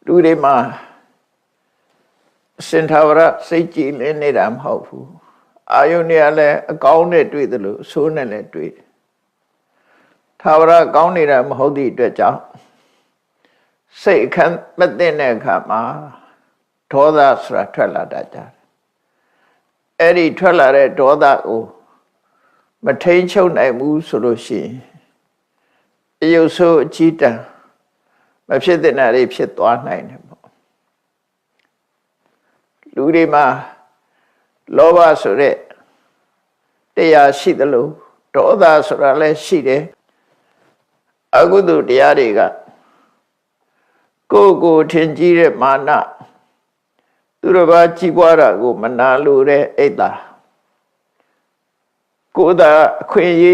လူတွေမှာစင်ထာဝရစိတ်ကြည်လင်းနေတာမဟုတ်ဘူးအာယုန်တွေကလည်းအကောင်းနဲ့တွေ့တယ်လို့အဆိုးနဲ့လည်းတွေ့ထာဝရကောင်းနေတာမဟုတ်သည့်အတွက်ကြောင့်စိတ်ခံမသိတဲ့အခါမှာဒေါသဆိုတာထွက်လာတတ်ကြတယ်အဲ့ဒီထွက်လာတဲ့ဒေါသကိုမထိန်ချုပ်နိုင်ဘူးဆိုလို့ရှိရင်အယုတ်ဆိုးအကြီးတန်းမဖြစ်တဲ့နာတွေဖြစ်သွားနိုင်တယ်ပေါ့လူတွေမှာလောဘဆိုတဲ့တရားရှိသလိုဒေါသဆိုတာလည်းရှိတယ်အကုသိုလ်တရားတွေကကိုယ်ထင်ကြီးတဲ့မာနသူတစ်ပါးကြီးပွားတာကိုမနာလိုတဲ့အိတ်တာကိုယ်သာအခွင့်အရေး